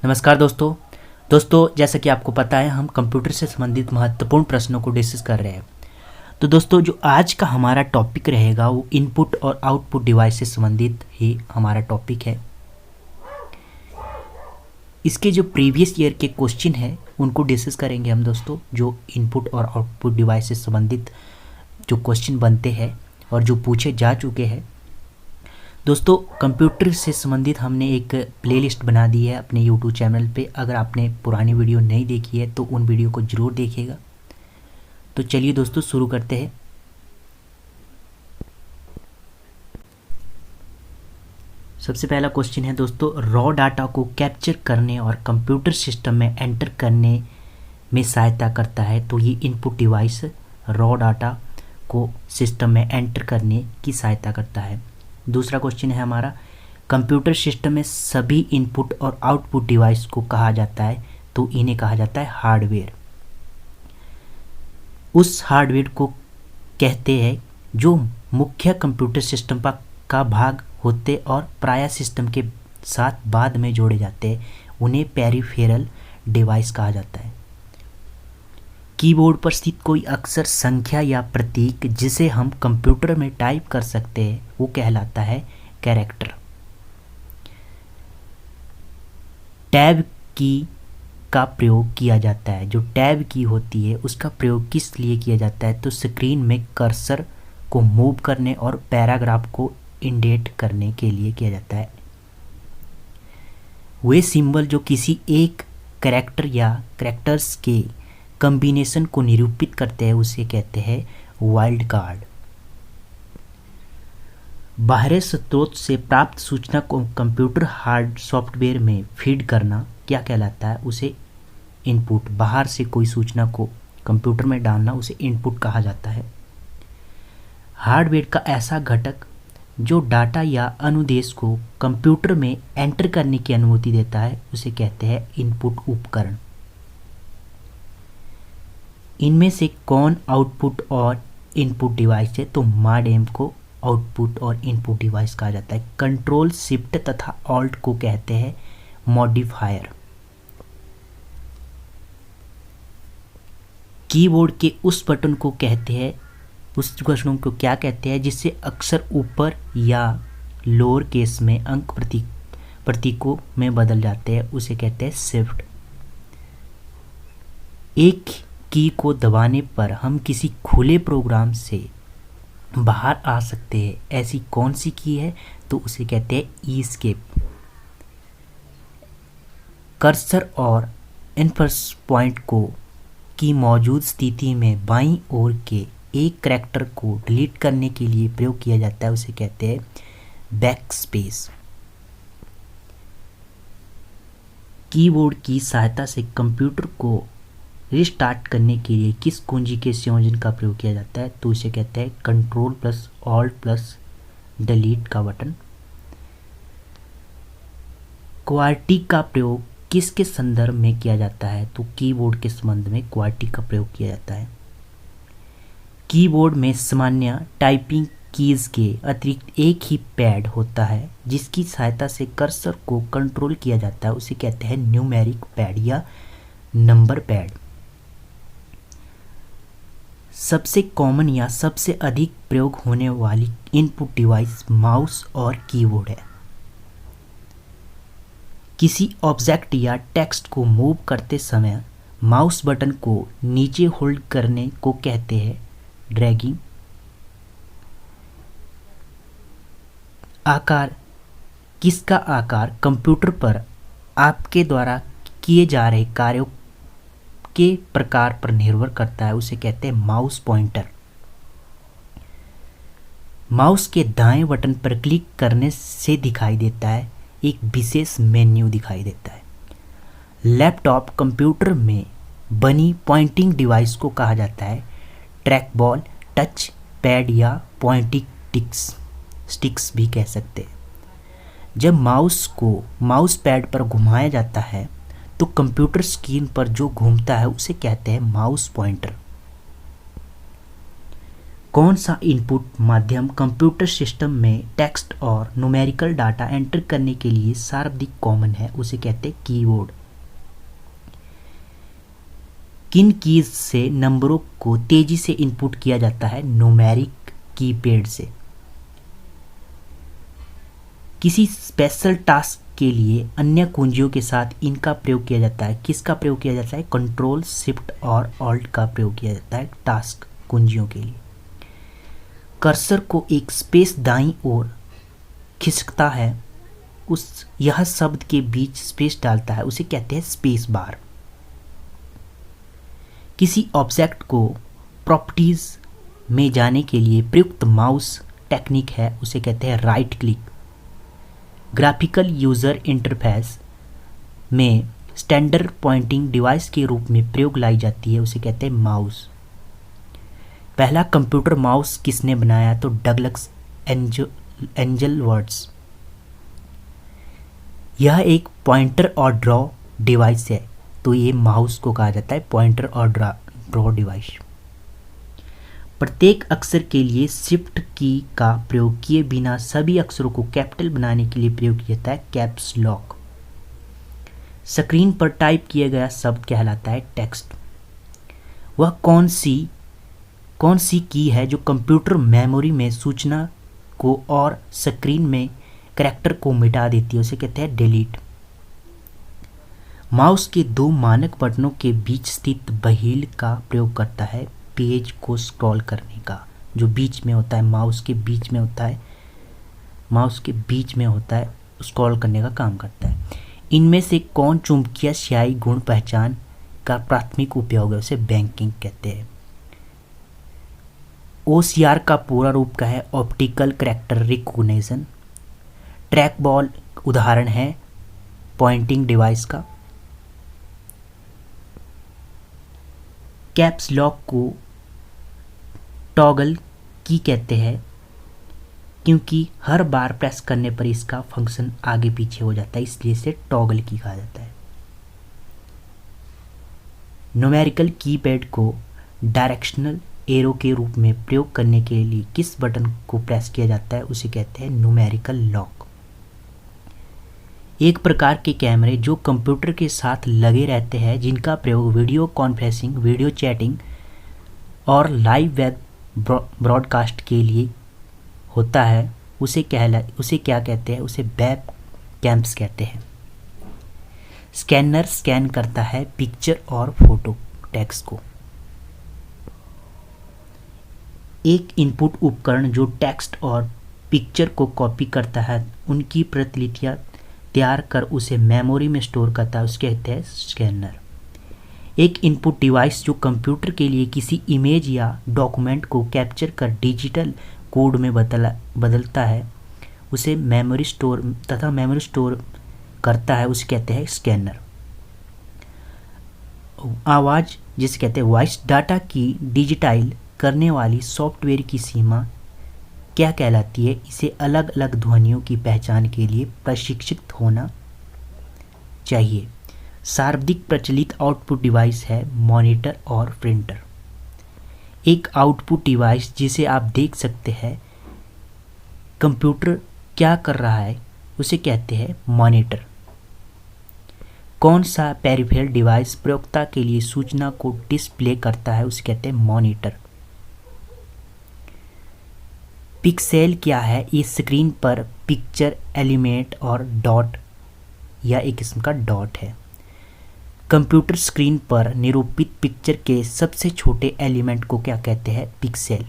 नमस्कार दोस्तों जैसा कि आपको पता है हम कंप्यूटर से संबंधित महत्वपूर्ण प्रश्नों को डिस्कस कर रहे हैं। तो दोस्तों जो आज का हमारा टॉपिक रहेगा वो इनपुट और आउटपुट डिवाइस से संबंधित ही हमारा टॉपिक है। इसके जो प्रीवियस ईयर के क्वेश्चन हैं उनको डिस्कस करेंगे हम दोस्तों, जो इनपुट और आउटपुट डिवाइस से संबंधित जो क्वेश्चन बनते हैं और जो पूछे जा चुके हैं। दोस्तों कंप्यूटर से संबंधित हमने एक प्लेलिस्ट बना दी है अपने यूट्यूब चैनल पे। अगर आपने पुरानी वीडियो नहीं देखी है तो उन वीडियो को ज़रूर देखिएगा। तो चलिए दोस्तों शुरू करते हैं। सबसे पहला क्वेश्चन है दोस्तों, रॉ डाटा को कैप्चर करने और कंप्यूटर सिस्टम में एंटर करने में सहायता करता है। तो ये इनपुट डिवाइस रॉ डाटा को सिस्टम में एंटर करने की सहायता करता है। दूसरा क्वेश्चन है हमारा, कंप्यूटर सिस्टम में सभी इनपुट और आउटपुट डिवाइस को कहा जाता है। तो इन्हें कहा जाता है हार्डवेयर। उस हार्डवेयर को कहते हैं जो मुख्य कंप्यूटर सिस्टम का भाग होते और प्रायः सिस्टम के साथ बाद में जोड़े जाते हैं। उन्हें पेरिफेरल डिवाइस कहा जाता है। कीबोर्ड पर स्थित कोई अक्षर, संख्या या प्रतीक जिसे हम कंप्यूटर में टाइप कर सकते हैं वो कहलाता है कैरेक्टर। टैब की का प्रयोग किया जाता है। जो टैब की होती है उसका प्रयोग किस लिए किया जाता है? तो स्क्रीन में कर्सर को मूव करने और पैराग्राफ को इंडेंट करने के लिए किया जाता है। वे सिंबल जो किसी एक कैरेक्टर या कैरेक्टर्स के कॉम्बिनेशन को निरूपित करते हैं उसे कहते हैं वाइल्ड कार्ड। बाहरी स्रोत से प्राप्त सूचना को कंप्यूटर हार्ड सॉफ्टवेयर में फीड करना क्या कहलाता है? उसे इनपुट। बाहर से कोई सूचना को कंप्यूटर में डालना उसे इनपुट कहा जाता है। हार्डवेयर का ऐसा घटक जो डाटा या अनुदेश को कंप्यूटर में एंटर करने की अनुमति देता है उसे कहते हैं इनपुट उपकरण। इनमें से कौन आउटपुट और इनपुट डिवाइस है? तो मॉडेम को आउटपुट और इनपुट डिवाइस कहा जाता है। कंट्रोल शिफ्ट तथा ऑल्ट को कहते हैं मॉडिफायर। कीबोर्ड के उस बटन को कहते हैं, उस बटन को क्या कहते हैं जिससे अक्षर ऊपर या लोअर केस में अंक प्रतीकों में बदल जाते हैं उसे कहते हैं शिफ्ट। एक की को दबाने पर हम किसी खुले प्रोग्राम से बाहर आ सकते हैं, ऐसी कौन सी की है? तो उसे कहते हैं एस्केप। कर्सर और इनपुट पॉइंट को की मौजूद स्थिति में बाईं ओर के एक कैरेक्टर को डिलीट करने के लिए प्रयोग किया जाता है उसे कहते हैं बैकस्पेस। कीबोर्ड की सहायता से कंप्यूटर को रिस्टार्ट करने के लिए किस कुंजी के संयोजन का प्रयोग किया जाता है? तो इसे कहते हैं control plus alt plus delete का बटन। क्वार्टी का प्रयोग किसके संदर्भ में किया जाता है? तो कीबोर्ड के संबंध में क्वार्टी का प्रयोग किया जाता है। कीबोर्ड में सामान्य टाइपिंग कीज के अतिरिक्त एक ही पैड होता है जिसकी सहायता से कर्सर को कंट्रोल किया जाता है उसे कहते हैं न्यूमेरिक पैड या नंबर पैड। सबसे कॉमन या सबसे अधिक प्रयोग होने वाली इनपुट डिवाइस माउस और कीबोर्ड है। किसी ऑब्जेक्ट या टेक्स्ट को मूव करते समय माउस बटन को नीचे होल्ड करने को कहते हैं ड्रैगिंग। आकार, किसका आकार कंप्यूटर पर आपके द्वारा किए जा रहे कार्यों के प्रकार पर निर्भर करता है उसे कहते हैं माउस पॉइंटर। माउस के दाएं बटन पर क्लिक करने से दिखाई देता है एक विशेष मेन्यू दिखाई देता है। लैपटॉप कंप्यूटर में बनी पॉइंटिंग डिवाइस को कहा जाता है ट्रैक बॉल, टच पैड या पॉइंटिंग स्टिक्स भी कह सकते हैं। जब माउस को माउस पैड पर घुमाया जाता है तो कंप्यूटर स्क्रीन पर जो घूमता है उसे कहते हैं माउस पॉइंटर। कौन सा इनपुट माध्यम कंप्यूटर सिस्टम में टेक्स्ट और न्यूमेरिकल डाटा एंटर करने के लिए सर्वाधिक कॉमन है, उसे कहते हैं कीबोर्ड। किन कीज से नंबरों को तेजी से इनपुट किया जाता है? न्यूमेरिक कीपैड से। किसी स्पेशल टास्क के लिए अन्य कुंजियों के साथ इनका प्रयोग किया जाता है। किसका प्रयोग किया जाता है? कंट्रोल शिफ्ट और ऑल्ट का प्रयोग किया जाता है टास्क कुंजियों के लिए। कर्सर को एक स्पेस दाईं ओर खिसकता है, यह शब्द के बीच स्पेस डालता है, उसे कहते हैं स्पेस बार। किसी ऑब्जेक्ट को प्रॉपर्टीज में जाने के लिए प्रयुक्त माउस टेक्निक है, उसे कहते हैं right click. Graphical user interface में स्टैंडर्ड पॉइंटिंग डिवाइस के रूप में प्रयोग लाई जाती है, उसे कहते हैं माउस। पहला कंप्यूटर माउस किसने बनाया? तो डगलस एंजलवर्ड्स। यह एक पॉइंटर और ड्रॉ डिवाइस है, तो ये माउस को कहा जाता है पॉइंटर और ड्रॉ डिवाइस। प्रत्येक अक्षर के लिए शिफ्ट की का प्रयोग किए बिना सभी अक्षरों को कैपिटल बनाने के लिए प्रयोग किया जाता है कैप्स लॉक। स्क्रीन पर टाइप किया गया शब्द कहलाता है टेक्स्ट। वह कौन सी की है जो कंप्यूटर मेमोरी में सूचना को और स्क्रीन में कैरेक्टर को मिटा देती है, उसे कहते हैं डिलीट। माउस के दो मानक बटनों के बीच स्थित व्हील का प्रयोग करता है पेज को स्क्रॉल करने का, जो बीच में होता है, माउस के बीच में होता है स्क्रॉल करने का काम करता है। इनमें से कौन चुंबकीय स्याही गुण पहचान का प्राथमिक उपयोग है? उसे बैंकिंग कहते हैं। OCR का पूरा रूप क्या है? Optical character recognition. Track ball उदाहरण है पॉइंटिंग डिवाइस का। कैप्स लॉक को टॉगल की कहते हैं क्योंकि हर बार प्रेस करने पर इसका फंक्शन आगे पीछे हो जाता है, इसलिए इसे टॉगल की कहा जाता है। न्यूमेरिकल कीपैड को डायरेक्शनल एरो के रूप में प्रयोग करने के लिए किस बटन को प्रेस किया जाता है? उसे कहते हैं न्यूमेरिकल लॉक। एक प्रकार के कैमरे जो कंप्यूटर के साथ लगे रहते हैं, जिनका प्रयोग वीडियो कॉन्फ्रेंसिंग, वीडियो चैटिंग और लाइव वेब ब्रॉडकास्ट के लिए होता है, उसे क्या कहते हैं? उसे वेब कैम्स कहते हैं। स्कैनर स्कैन करता है पिक्चर और फोटो टेक्स्ट को। एक इनपुट उपकरण जो टेक्स्ट और पिक्चर को कॉपी करता है, उनकी प्रतिलिपियां तैयार कर उसे मेमोरी में स्टोर करता है, उसके कहते हैं स्कैनर। एक इनपुट डिवाइस जो कंप्यूटर के लिए किसी इमेज या डॉक्यूमेंट को कैप्चर कर डिजिटल कोड में बदलता है, उसे मेमोरी स्टोर करता है, उसे कहते हैं स्कैनर। आवाज़ जिसे कहते हैं वॉइस डाटा की डिजिटाइज करने वाली सॉफ्टवेयर की सीमा क्या कहलाती है? इसे अलग अलग ध्वनियों की पहचान के लिए प्रशिक्षित होना चाहिए। सर्वाधिक प्रचलित आउटपुट डिवाइस है मॉनिटर और प्रिंटर। एक आउटपुट डिवाइस जिसे आप देख सकते हैं कंप्यूटर क्या कर रहा है, उसे कहते हैं मॉनिटर। कौन सा पेरिफेरल डिवाइस प्रयोक्ता के लिए सूचना को डिस्प्ले करता है, उसे कहते हैं मॉनिटर। पिक्सेल क्या है? इस स्क्रीन पर पिक्चर एलिमेंट और डॉट या एक किस्म का डॉट है। कंप्यूटर स्क्रीन पर निरूपित पिक्चर के सबसे छोटे एलिमेंट को क्या कहते हैं? पिक्सेल।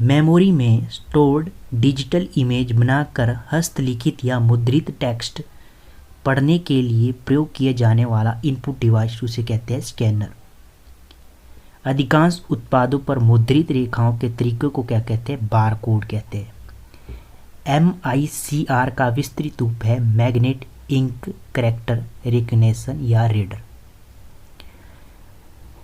मेमोरी में स्टोर्ड डिजिटल इमेज बनाकर हस्तलिखित या मुद्रित टेक्स्ट पढ़ने के लिए प्रयोग किए जाने वाला इनपुट डिवाइस उसे कहते हैं स्कैनर। अधिकांश उत्पादों पर मुद्रित रेखाओं के तरीके को क्या कहते हैं? बारकोड कहते हैं। MICR का विस्तृत रूप है मैग्नेट इंक कैरेक्टर रिकग्निशन या रीडर।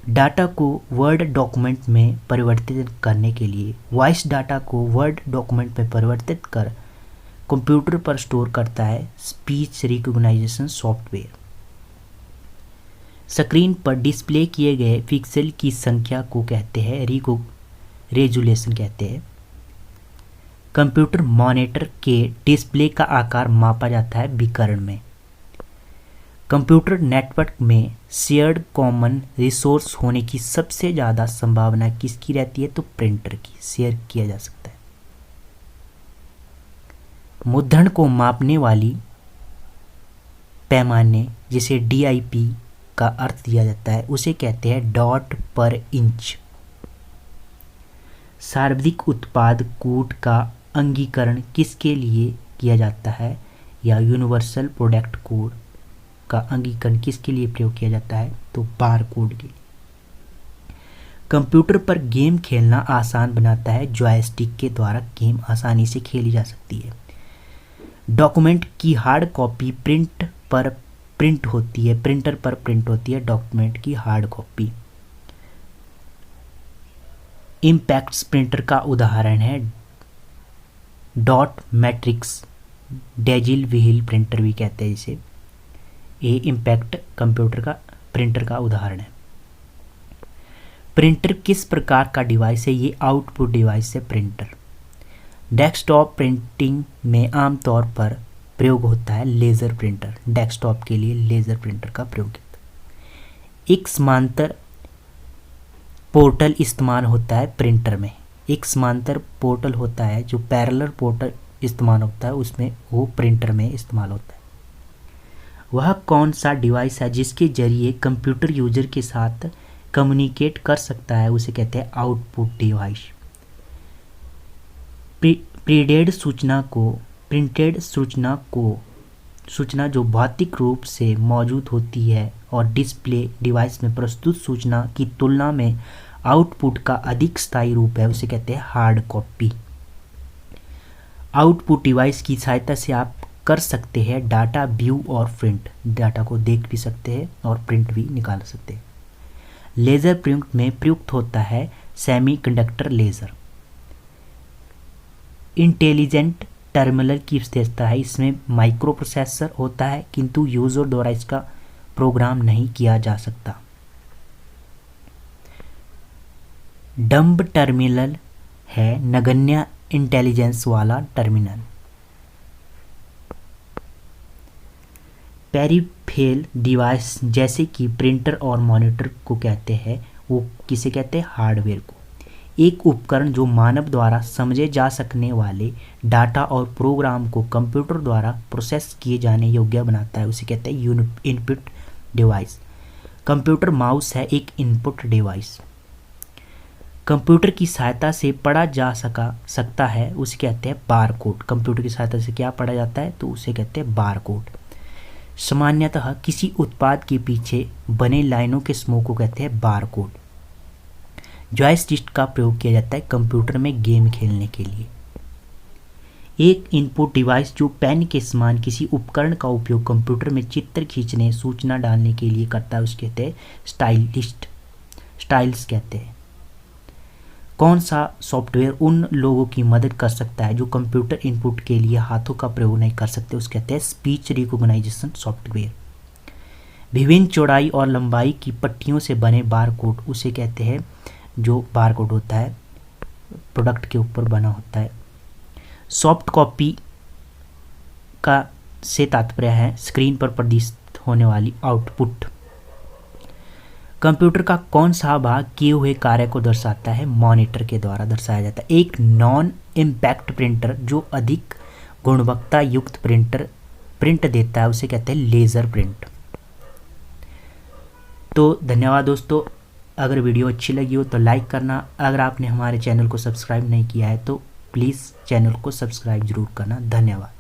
डाटा को वर्ड डॉक्यूमेंट में परिवर्तित करने के लिए वॉइस डाटा को वर्ड डॉक्यूमेंट में परिवर्तित कर कंप्यूटर पर स्टोर करता है स्पीच रिकॉग्निशन सॉफ्टवेयर। स्क्रीन पर डिस्प्ले किए गए पिक्सल की संख्या को कहते हैं रेजुलेशन कहते हैं। कंप्यूटर मॉनिटर के डिस्प्ले का आकार मापा जाता है विकर्ण में। कंप्यूटर नेटवर्क में शेयर्ड कॉमन रिसोर्स होने की सबसे ज़्यादा संभावना किसकी रहती है? तो प्रिंटर की, शेयर किया जा सकता है। मुद्रण को मापने वाली पैमाने जिसे DIP का अर्थ दिया जाता है उसे कहते हैं डॉट पर इंच। सार्वत्रिक उत्पाद कोड का अंगीकरण किसके लिए किया जाता है, या यूनिवर्सल प्रोडक्ट कोड का अंगीकरण किसके लिए प्रयोग किया जाता है? तो बार कोड के लिए। कंप्यूटर पर गेम खेलना आसान बनाता है, जॉयस्टिक के द्वारा गेम आसानी से खेली जा सकती है। डॉक्यूमेंट की हार्ड कॉपी प्रिंटर पर प्रिंट होती है डॉक्यूमेंट की हार्ड कॉपी। इम्पैक्ट प्रिंटर का उदाहरण है डॉट मैट्रिक्स, डेजिल व्हील प्रिंटर भी कहते हैं इसे। ये इम्पैक्ट प्रिंटर का उदाहरण है। प्रिंटर किस प्रकार का डिवाइस है? ये आउटपुट डिवाइस है प्रिंटर। डेस्कटॉप प्रिंटिंग में आमतौर पर प्रयोग होता है लेज़र प्रिंटर। डेस्कटॉप के लिए लेज़र प्रिंटर का प्रयोग होता है। एक समांतर पोर्टल इस्तेमाल होता है प्रिंटर में। एक समांतर पोर्टल होता है जो पैरेलल पोर्टल इस्तेमाल होता है, उसमें वो प्रिंटर में इस्तेमाल होता है। वह कौन सा डिवाइस है जिसके जरिए कंप्यूटर यूजर के साथ कम्युनिकेट कर सकता है? उसे कहते हैं आउटपुट डिवाइस। प्रिंटेड सूचना जो भौतिक रूप से मौजूद होती है और डिस्प्ले डिवाइस में प्रस्तुत सूचना की तुलना में आउटपुट का अधिक स्थायी रूप है, उसे कहते हैं हार्ड कॉपी। आउटपुट डिवाइस की सहायता से आप कर सकते हैं डाटा व्यू और प्रिंट। डाटा को देख भी सकते हैं और प्रिंट भी निकाल सकते हैं। लेज़र प्रिंट में प्रयुक्त होता है सेमीकंडक्टर लेज़र। इंटेलिजेंट टर्मिनल की विशेषता है, इसमें माइक्रो प्रोसेसर होता है किंतु यूजर द्वारा इसका प्रोग्राम नहीं किया जा सकता। डम्ब टर्मिनल है नगण्य इंटेलिजेंस वाला टर्मिनल। पेरिफेरल डिवाइस जैसे कि प्रिंटर और मॉनिटर को कहते हैं, वो किसे कहते हैं? हार्डवेयर को। एक उपकरण जो मानव द्वारा समझे जा सकने वाले डाटा और प्रोग्राम को कंप्यूटर द्वारा प्रोसेस किए जाने योग्य बनाता है, उसे कहते हैं इनपुट डिवाइस। कंप्यूटर माउस है एक इनपुट डिवाइस। कंप्यूटर की सहायता से पढ़ा जा सकता है, उसे कहते हैं बार कोड। कंप्यूटर की सहायता से क्या पढ़ा जाता है? तो उसे कहते हैं बार कोड। सामान्यतः किसी उत्पाद के पीछे बने लाइनों के समूह को कहते हैं बार कोड। जॉयस्टिक का प्रयोग किया जाता है कंप्यूटर में गेम खेलने के लिए। एक इनपुट डिवाइस जो पेन के समान किसी उपकरण का उपयोग कंप्यूटर में चित्र खींचने, सूचना डालने के लिए करता है, उसके कहते हैं स्टाइल्स कहते हैं। कौन सा सॉफ्टवेयर उन लोगों की मदद कर सकता है जो कंप्यूटर इनपुट के लिए हाथों का प्रयोग नहीं कर सकते, उसके कहते हैं स्पीच रिकॉग्निशन सॉफ्टवेयर। विभिन्न चौड़ाई और लंबाई की पट्टियों से बने बार कोड उसे कहते हैं जो बार कोड होता है प्रोडक्ट के ऊपर बना होता है। सॉफ्ट कॉपी का से तात्पर्य है स्क्रीन पर प्रदर्शित होने वाली आउटपुट। कंप्यूटर का कौन सा भाग किए हुए कार्य को दर्शाता है? मॉनिटर के द्वारा दर्शाया जाता है। एक नॉन इम्पैक्ट प्रिंटर जो अधिक गुणवत्ता युक्त प्रिंट देता है, उसे कहते हैं लेज़र प्रिंट। तो धन्यवाद दोस्तों, अगर वीडियो अच्छी लगी हो तो लाइक करना। अगर आपने हमारे चैनल को सब्सक्राइब नहीं किया है तो प्लीज़ चैनल को सब्सक्राइब जरूर करना। धन्यवाद।